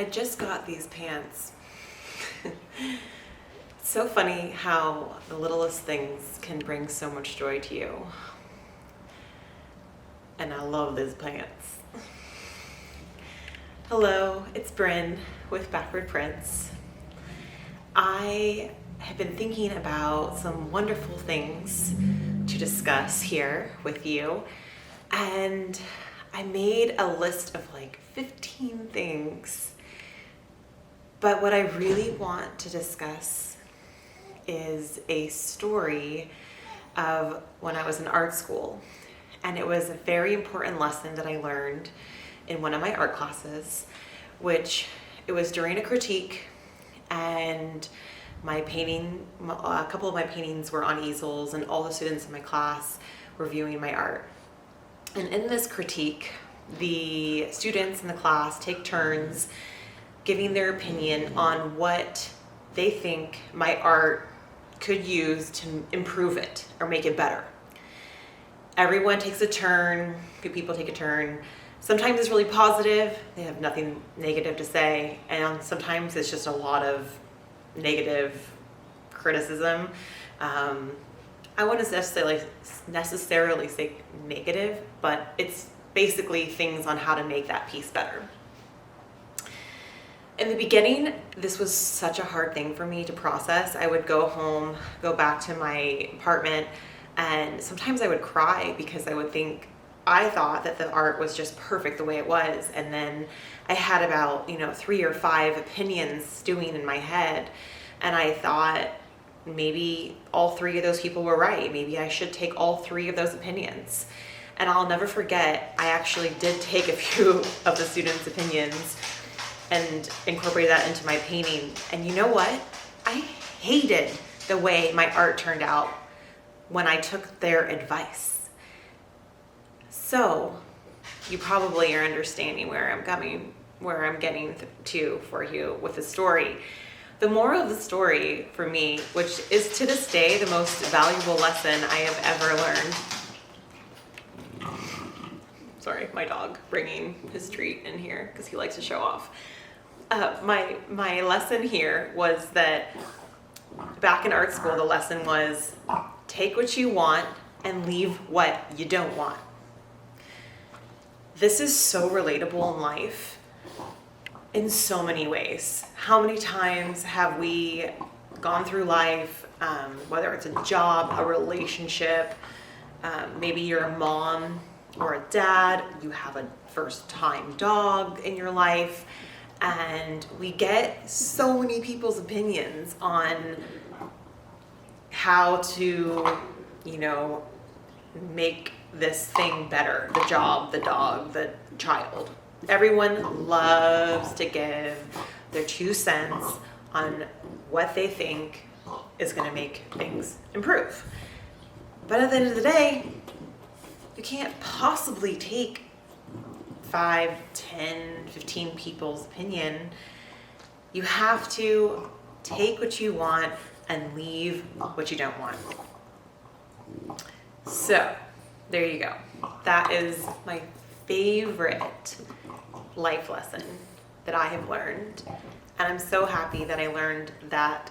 I just got these pants. It's so funny how the littlest things can bring so much joy to you. And I love these pants. Hello, it's Bryn with Backward Prints. I have been thinking about some wonderful things to discuss here with you, and I made a list of like 15 things, but what I really want to discuss is a story of when I was in art school, and it was a very important lesson that I learned in one of my art classes, which it was during a critique, and my painting, a couple of my paintings were on easels, and all the students in my class were viewing my art. And in this critique, the students in the class take turns giving their opinion on what they think my art could use to improve it or make it better. Everyone takes a turn, a few people take a turn. Sometimes it's really positive, they have nothing negative to say, and sometimes it's just a lot of negative criticism. I wouldn't necessarily say negative, but it's basically things on how to make that piece better. In the beginning, this was such a hard thing for me to process. I would go home, go back to my apartment, and sometimes I would cry because I thought that the art was just perfect the way it was, and then I had about 3 or 5 opinions stewing in my head, and I thought maybe all 3 of those people were right. Maybe I should take all 3 of those opinions. And I'll never forget, I actually did take a few of the students' opinions and incorporate that into my painting. And you know what? I hated the way my art turned out when I took their advice. So you probably are understanding where I'm getting to for you with the story. The moral of the story for me, which is to this day the most valuable lesson I have ever learned. Sorry, my dog bringing his treat in here because he likes to show off. My lesson here was that back in art school, the lesson was take what you want and leave what you don't want. This is so relatable in life in so many ways. How many times have we gone through life, whether it's a job, a relationship, maybe you're a mom or a dad, you have a first-time dog in your life, and we get so many people's opinions on how to, make this thing better, the job, the dog, the child. Everyone loves to give their 2 cents on what they think is going to make things improve. But at the end of the day, you can't possibly take 5, 10, 15 people's opinion. You have to take what you want and leave what you don't want. So, there you go. That is my favorite life lesson that I have learned. And I'm so happy that I learned that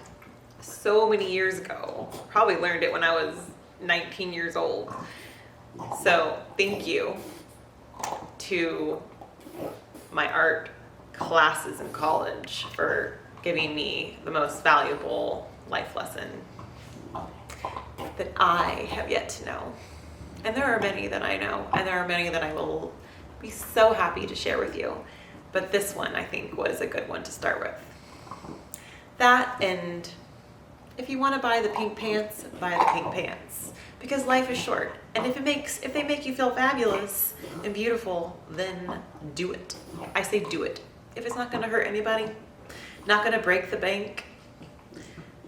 so many years ago. Probably learned it when I was 19 years old. So thank you to my art classes in college for giving me the most valuable life lesson that I have yet to know. And there are many that I know, and there are many that I will be so happy to share with you. But this one, I think, was a good one to start with. That, and if you want to buy the pink pants, buy the pink pants. Because life is short. And if they make you feel fabulous and beautiful, then do it. I say do it. If it's not going to hurt anybody, not going to break the bank,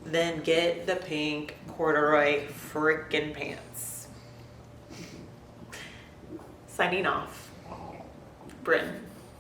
then get the pink corduroy frickin' pants. Signing off. Bryn.